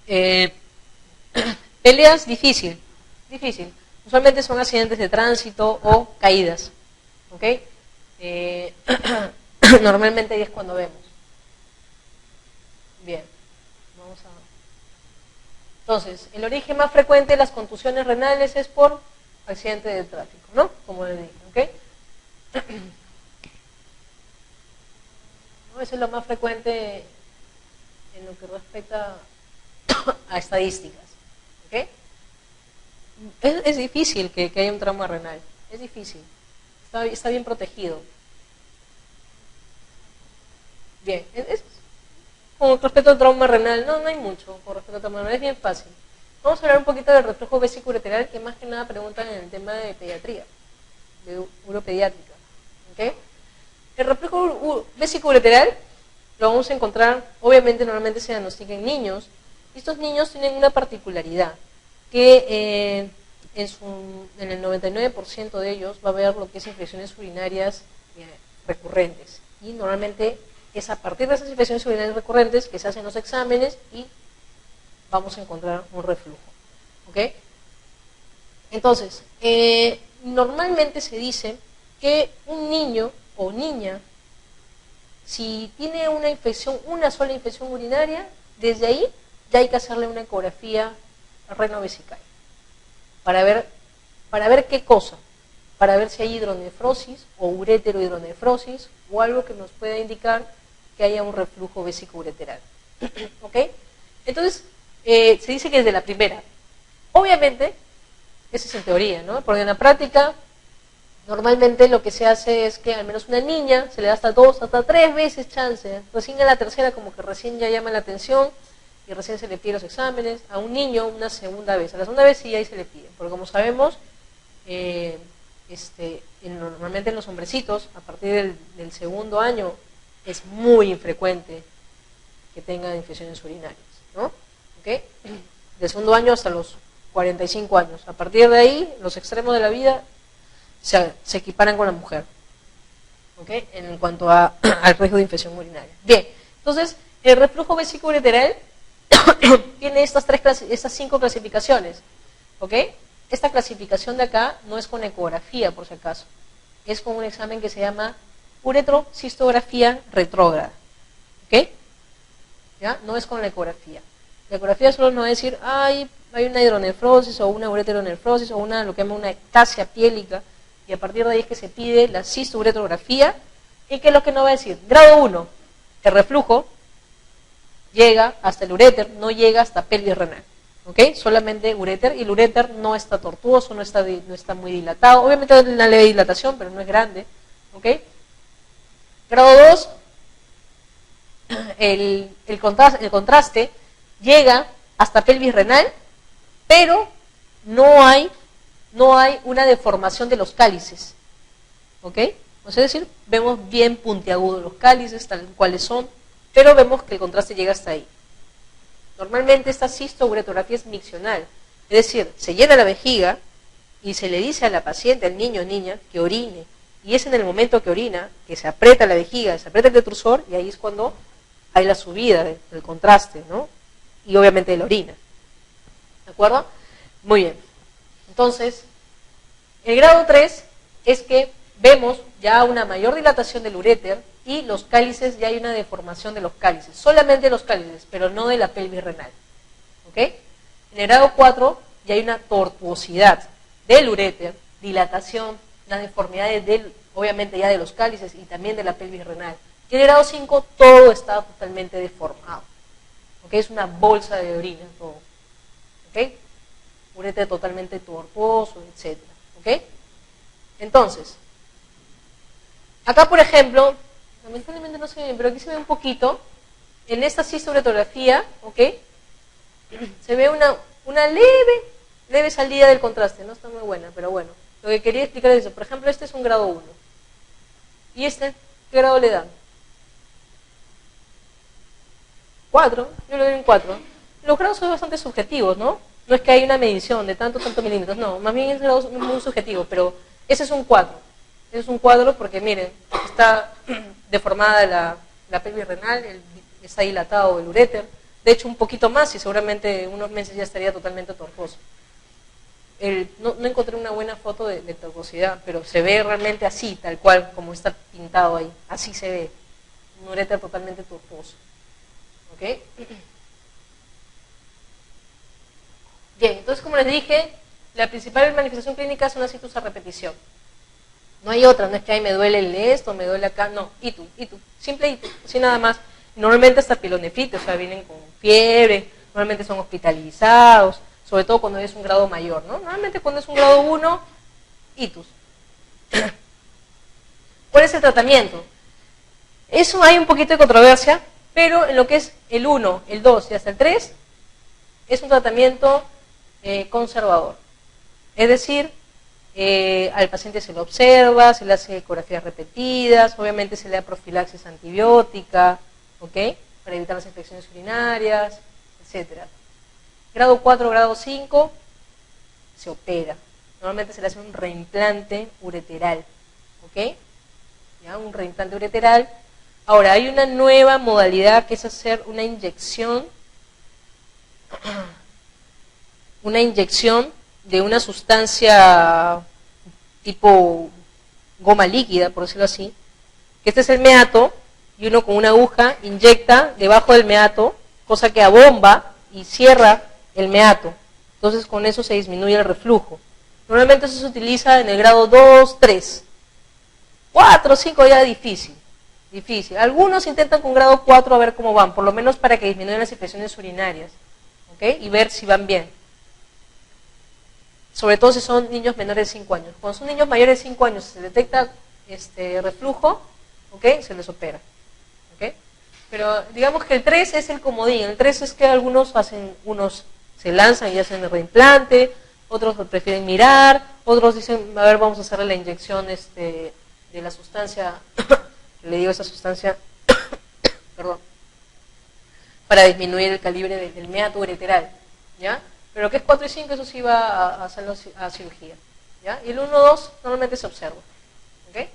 Eh, peleas, difícil. Usualmente son accidentes de tránsito o caídas. ¿Ok? Normalmente ahí es cuando vemos. Bien. Vamos a... Entonces, el origen más frecuente de las contusiones renales es por accidente de tráfico, ¿no? Como le dije, ¿ok? ¿No? Eso es lo más frecuente en lo que respecta a estadísticas, ¿ok? Es difícil que haya un trauma renal, es difícil, está bien protegido. Bien, con respecto al trauma renal, no hay mucho con respecto al trauma renal, es bien fácil. Vamos a hablar un poquito del reflujo vesicoureteral, que más que nada preguntan en el tema de pediatría, de uropediátrica, ¿ok? El reflujo vesicoureteral lo vamos a encontrar, obviamente normalmente se diagnostica en niños, y estos niños tienen una particularidad, que en el 99% de ellos va a haber lo que es infecciones urinarias recurrentes, y normalmente es a partir de esas infecciones urinarias recurrentes que se hacen los exámenes y vamos a encontrar un reflujo, ¿ok? Entonces, normalmente se dice que un niño o niña, si tiene una infección, una sola infección urinaria, desde ahí ya hay que hacerle una ecografía renovesical para ver qué cosa, para ver si hay hidronefrosis o ureterohidronefrosis o algo que nos pueda indicar que haya un reflujo vesicoureteral. ¿Ok? Entonces, se dice que desde la primera. Obviamente, eso es en teoría, ¿no? Porque en la práctica, normalmente lo que se hace es que al menos una niña se le da hasta 2, hasta 3 veces chance. Recién en la tercera como que recién ya llama la atención y recién se le pide los exámenes. A un niño una segunda vez. A la segunda vez sí ahí se le pide. Porque como sabemos, normalmente en los hombrecitos, a partir del segundo año, es muy infrecuente que tengan infecciones urinarias, ¿no? ¿Okay? Del segundo año hasta los 45 años. A partir de ahí, los extremos de la vida se equiparan con la mujer, ¿ok? En cuanto al riesgo de infección urinaria. Bien, entonces, el reflujo vesicoureteral tiene estas 5 clasificaciones, ¿ok? Esta clasificación de acá no es con ecografía, por si acaso, es con un examen que se llama uretrocistografía retrógrada, ¿ok? ¿Ya? No es con la ecografía. La ecografía solo nos va a decir, hay una hidronefrosis o una ureteronefrosis o lo que llama una ectasia piélica, y a partir de ahí es que se pide la cisto-uretrografía, y que es lo que nos va a decir, grado 1, el reflujo llega hasta el uréter, no llega hasta pelvis renal, ¿ok? Solamente uréter, y el uréter no está tortuoso, no está muy dilatado, obviamente hay una leve dilatación, pero no es grande, ¿ok? Grado 2, el contraste llega hasta pelvis renal, pero no hay una deformación de los cálices, ¿ok? O sea, es decir, vemos bien puntiagudos los cálices, tal cuales son, pero vemos que el contraste llega hasta ahí. Normalmente esta cisto-uretrografía es miccional, es decir, se llena la vejiga y se le dice a la paciente, al niño o niña, que orine, y es en el momento que orina, que se aprieta la vejiga, se aprieta el detrusor, y ahí es cuando hay la subida del contraste, ¿no? Y obviamente de la orina. ¿De acuerdo? Muy bien. Entonces, el grado 3 es que vemos ya una mayor dilatación del uréter y los cálices, ya hay una deformación de los cálices, solamente los cálices, pero no de la pelvis renal. ¿Ok? En el grado 4 ya hay una tortuosidad del uréter, dilatación, las deformidades obviamente ya de los cálices y también de la pelvis renal. Y en el grado 5 todo está totalmente deformado. ¿Ok? Es una bolsa de orina todo. ¿Ok? Uréter totalmente tortuoso, etc. ¿Ok? Entonces, acá por ejemplo, lamentablemente no se ve bien, pero aquí se ve un poquito, en esta cisto-uretrografía, ¿ok? Se ve una leve salida del contraste, no está muy buena, pero bueno, lo que quería explicar es eso. Por ejemplo, este es un grado 1. ¿Y este qué grado le dan? 4, yo le doy un 4. Los grados son bastante subjetivos, ¿no? No es que hay una medición de tantos milímetros, no, más bien es grado muy subjetivo, pero ese es un 4. Ese es un cuadro porque, miren, está deformada la pelvis renal, está dilatado el uréter, de hecho un poquito más y seguramente unos meses ya estaría totalmente tortuoso. No encontré una buena foto de tortuosidad, pero se ve realmente así, tal cual, como está pintado ahí, así se ve, un uréter totalmente tortuoso. ¿Ok? Bien, entonces como les dije, la principal manifestación clínica es una citus a repetición. No hay otra, no es que ay, me duele esto, me duele acá, no, itu, simple itu, así nada más. Normalmente hasta pielonefritis, o sea, vienen con fiebre, normalmente son hospitalizados, sobre todo cuando es un grado mayor, ¿no? Normalmente cuando es un grado 1, itus. ¿Cuál es el tratamiento? Eso hay un poquito de controversia, pero en lo que es el 1, el 2 y hasta el 3, es un tratamiento conservador. Es decir, al paciente se lo observa, se le hace ecografías repetidas, obviamente se le da profilaxis antibiótica, ¿ok? Para evitar las infecciones urinarias, etc. Grado 4, grado 5, se opera. Normalmente se le hace un reimplante ureteral, ¿ok? ¿Ya? Un reimplante ureteral. Ahora, hay una nueva modalidad que es hacer una inyección de una sustancia tipo goma líquida, por decirlo así, que este es el meato, y uno con una aguja inyecta debajo del meato, cosa que abomba y cierra el meato. Entonces con eso se disminuye el reflujo. Normalmente eso se utiliza en el grado 2, 3. 4, 5 ya difícil. Algunos intentan con grado 4 a ver cómo van, por lo menos para que disminuyan las infecciones urinarias, ¿ok? Y ver si van bien. Sobre todo si son niños menores de 5 años. Cuando son niños mayores de 5 años se detecta reflujo, ¿ok? Se les opera, ¿ok? Pero digamos que el 3 es el comodín. El 3 es que unos se lanzan y hacen el reimplante, otros prefieren mirar, otros dicen, a ver, vamos a hacerle la inyección de la sustancia, le digo esa sustancia, perdón, para disminuir el calibre del meato ureteral, ¿ya? Pero lo que es 4 y 5, eso sí va a hacerlo a cirugía, ¿ya? Y el 1, 2 normalmente se observa, ¿ok?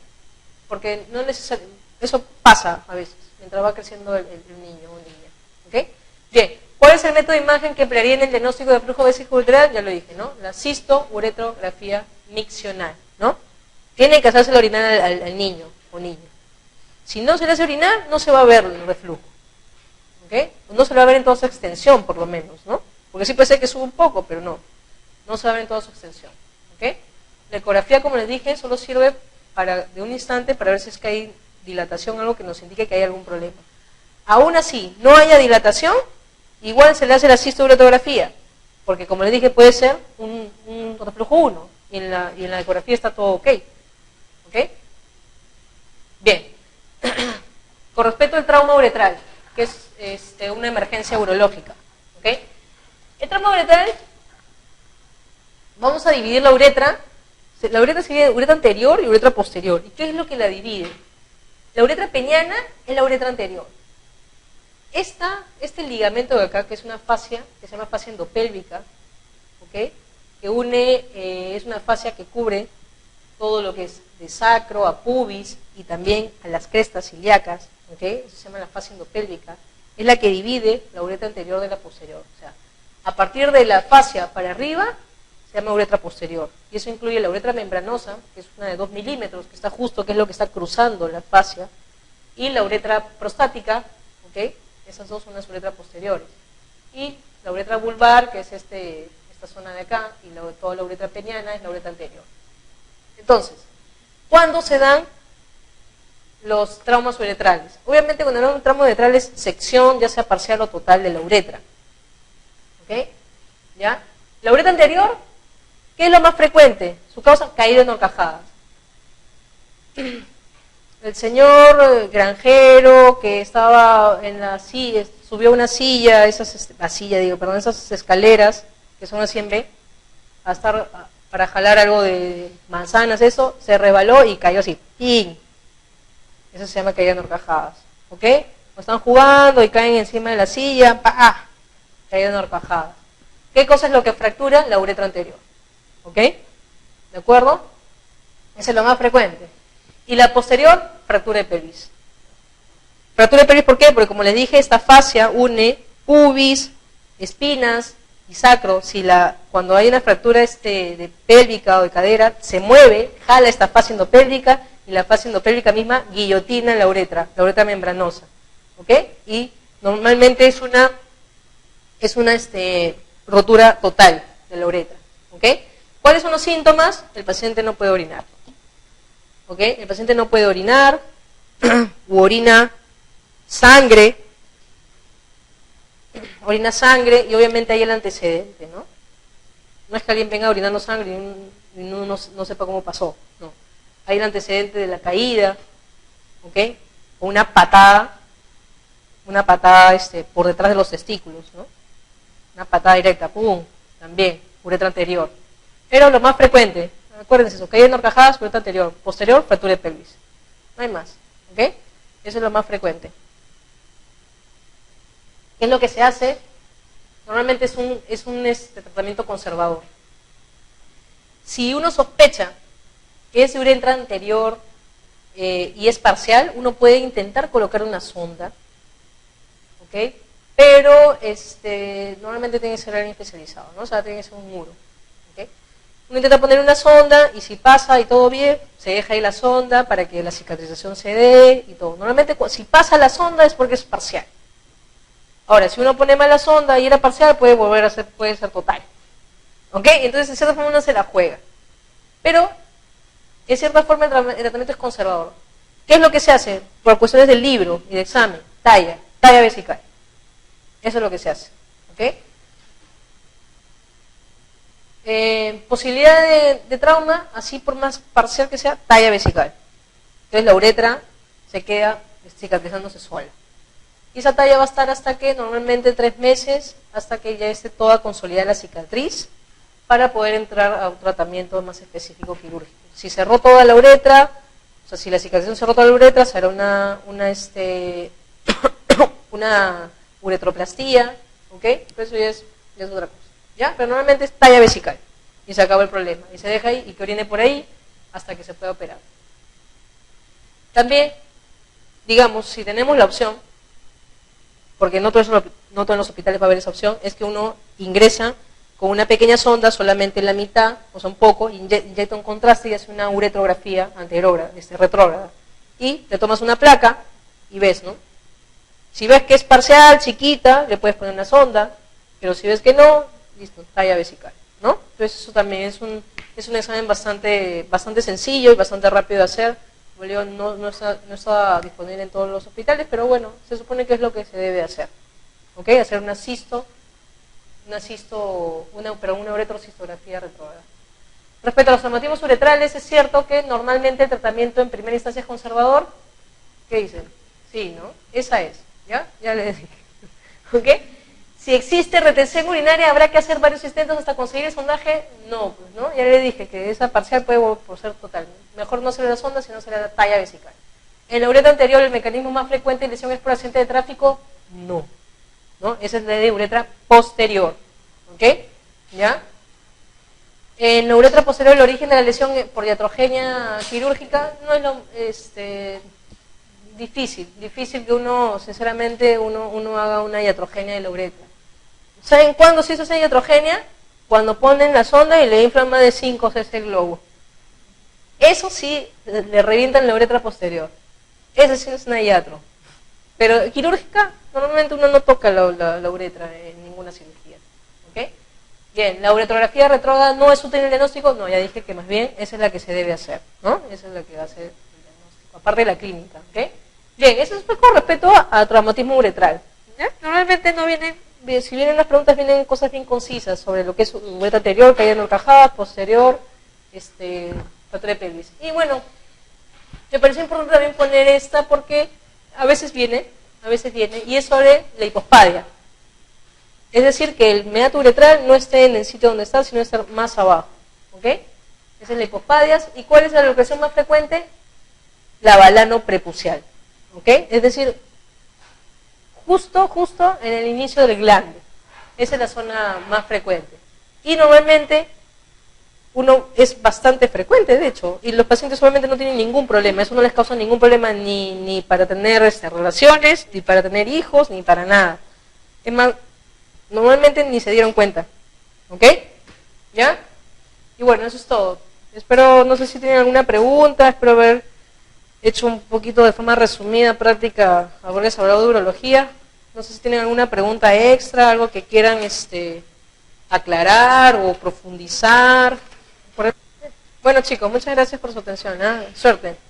Porque no necesariamente, eso pasa a veces, mientras va creciendo el niño o niña, ¿ok? Bien, ¿cuál es el método de imagen que emplearía en el diagnóstico de flujo vesículo uretral? Ya lo dije, ¿no? La cisto-uretrografía miccional, ¿no? Tiene que hacerse la orinar al niño o niña. Si no se le hace orinar, no se va a ver el reflujo, ¿ok? No se lo va a ver en toda su extensión, por lo menos, ¿no? Porque sí puede ser que suba un poco, pero no se va a ver en toda su extensión, ¿ok? La ecografía, como les dije, solo sirve de un instante para ver si es que hay dilatación, algo que nos indique que hay algún problema. Aún así, no haya dilatación, igual se le hace la cisto-uretrografía, porque como les dije, puede ser un reflujo 1, y en la ecografía está todo ok. ¿Ok? Bien. Con respecto al trauma uretral, que es una emergencia urológica, ¿ok? El trauma uretral, vamos a dividir la uretra. La uretra se divide en uretra anterior y uretra posterior. ¿Y qué es lo que la divide? La uretra peniana es la uretra anterior. Este ligamento de acá, que es una fascia, que se llama fascia endopélvica, ¿ok? Que es una fascia que cubre todo lo que es de sacro a pubis y también a las crestas ilíacas, ¿ok? Eso se llama la fascia endopélvica. Es la que divide la uretra anterior de la posterior. O sea, a partir de la fascia para arriba se llama uretra posterior. Y eso incluye la uretra membranosa, que es una de 2 milímetros, que está justo, que es lo que está cruzando la fascia, y la uretra prostática, ¿ok? Esas dos son las uretras posteriores. Y la uretra vulvar, que es esta zona de acá, y toda la uretra peniana es la uretra anterior. Entonces, ¿cuándo se dan los traumas uretrales? Obviamente cuando hablamos de un trauma uretral es sección, ya sea parcial o total, de la uretra. ¿Ok? ¿Ya? La uretra anterior, ¿qué es lo más frecuente? Su causa, caída en horcajadas. El señor granjero que estaba en la silla, subió una silla, esas escaleras, que son así en B, para jalar algo de manzanas, eso, se resbaló y cayó así, ¡ping! Eso se llama caída en horcajadas, ¿ok? O están jugando y caen encima de la silla, ¡pah! Caída en horcajadas. ¿Qué cosa es lo que fractura? La uretra anterior, ¿ok? ¿De acuerdo? Ese es lo más frecuente. Y la posterior, fractura de pelvis. Fractura de pelvis, ¿por qué? Porque como les dije, esta fascia une pubis, espinas y sacro, cuando hay una fractura de pélvica o de cadera, se mueve, jala esta fascia endopélvica y la fascia endopélvica misma guillotina la uretra membranosa, ¿ok? Y normalmente es una rotura total de la uretra, ¿ok? ¿Cuáles son los síntomas? El paciente no puede orinar, ¿ok? El paciente no puede orinar, u orina sangre y obviamente hay el antecedente, ¿no? No es que alguien venga orinando sangre y uno no sepa cómo pasó, no. Hay el antecedente de la caída, ¿ok? O una patada por detrás de los testículos, ¿no? Una patada directa, ¡pum! También, uretra anterior. Pero lo más frecuente, acuérdense eso, caída en horcajadas, uretra anterior, posterior, fractura de pelvis. No hay más, ¿ok? Eso es lo más frecuente. ¿Qué es lo que se hace? Normalmente es un tratamiento conservador. Si uno sospecha que es de uretra anterior y es parcial, uno puede intentar colocar una sonda, ¿ok? Pero normalmente tiene que ser alguien especializado, ¿no? O sea, tiene que ser un muro, ¿ok? Uno intenta poner una sonda y si pasa y todo bien, se deja ahí la sonda para que la cicatrización se dé y todo. Normalmente si pasa la sonda es porque es parcial. Ahora, si uno pone mal la sonda y era parcial, puede ser total, ¿ok? Entonces, de cierta forma uno se la juega. Pero, de cierta forma el tratamiento es conservador. ¿Qué es lo que se hace? Por cuestiones del libro y de examen, talla vesical. Eso es lo que se hace, ¿ok? Posibilidad de trauma, así por más parcial que sea, talla vesical. Entonces la uretra se queda cicatrizándose sola. Y esa talla va a estar hasta que, normalmente 3 meses, hasta que ya esté toda consolidada la cicatriz, para poder entrar a un tratamiento más específico quirúrgico. Si cerró toda la uretra, o sea, si la cicatrización cerró toda la uretra, será una uretroplastía, ¿ok? Pero eso ya es otra cosa, ¿ya? Pero normalmente es talla vesical, y se acabó el problema, y se deja ahí, y que orine por ahí, hasta que se pueda operar. También, digamos, si tenemos la opción, porque no todos los hospitales va a haber esa opción, es que uno ingresa con una pequeña sonda, solamente en la mitad, o sea un poco, inyecta un contraste y hace una uretrografía retrógrada. Y te tomas una placa y ves, ¿no? Si ves que es parcial, chiquita, le puedes poner una sonda, pero si ves que no, listo, talla vesical, ¿no? Entonces eso también es un examen bastante sencillo y bastante rápido de hacer. No está disponible en todos los hospitales, pero bueno, se supone que es lo que se debe hacer, ¿ok? Hacer una uretrocistografía retrógrada. Respecto a los traumatismos uretrales, es cierto que normalmente el tratamiento en primera instancia es conservador. ¿Qué dicen? Sí, ¿no? Esa es, ¿ya? Ya les dije, ¿ok? Si existe retención urinaria, ¿habrá que hacer varios intentos hasta conseguir el sondaje? No, pues, ¿no? Ya le dije que esa parcial puede por ser total. Mejor no se le da sonda, sino se le da talla vesical. En la uretra anterior, el mecanismo más frecuente de lesión es por accidente de tráfico, no. ¿No? Esa es la de uretra posterior, ¿ok? ¿Ya? En la uretra posterior, el origen de la lesión por iatrogenia quirúrgica no es difícil que uno, sinceramente, uno haga una iatrogenia de la uretra. ¿Saben cuándo se hizo esa iatrogenia? Cuando ponen la sonda y le inflan más de 5 cc el globo. Eso sí, le revientan la uretra posterior. Ese sí es una iatro. Pero quirúrgica, normalmente uno no toca la uretra en ninguna cirugía, ¿ok? Bien, la uretrografía retrógrada no es útil en el diagnóstico, no, ya dije que más bien esa es la que se debe hacer, ¿no? Esa es la que va a hacer el diagnóstico, aparte de la clínica, ¿ok? Bien, eso es con respecto a traumatismo uretral, ¿ya? Normalmente no vienen, si vienen las preguntas, vienen cosas bien concisas sobre lo que es uretra anterior, caída en horcajadas, posterior, fractura de pelvis. Y bueno, me pareció importante también poner esta porque a veces viene, y es sobre la hipospadia. Es decir, que el meato uretral no esté en el sitio donde está, sino estar más abajo, ¿ok? Esa es la hipospadia. ¿Y cuál es la localización más frecuente? La balano prepucial, ¿ok? Es decir, justo en el inicio del glande. Esa es la zona más frecuente. Y normalmente es bastante frecuente, de hecho, y los pacientes solamente no tienen ningún problema. Eso no les causa ningún problema ni para tener relaciones, ni para tener hijos, ni para nada. Es más, normalmente ni se dieron cuenta. ¿Ok? ¿Ya? Y bueno, eso es todo. Espero, no sé si tienen alguna pregunta, espero haber hecho un poquito de forma resumida, práctica, haberles hablado de urología. No sé si tienen alguna pregunta extra, algo que quieran aclarar o profundizar. Bueno chicos, muchas gracias por su atención. Suerte.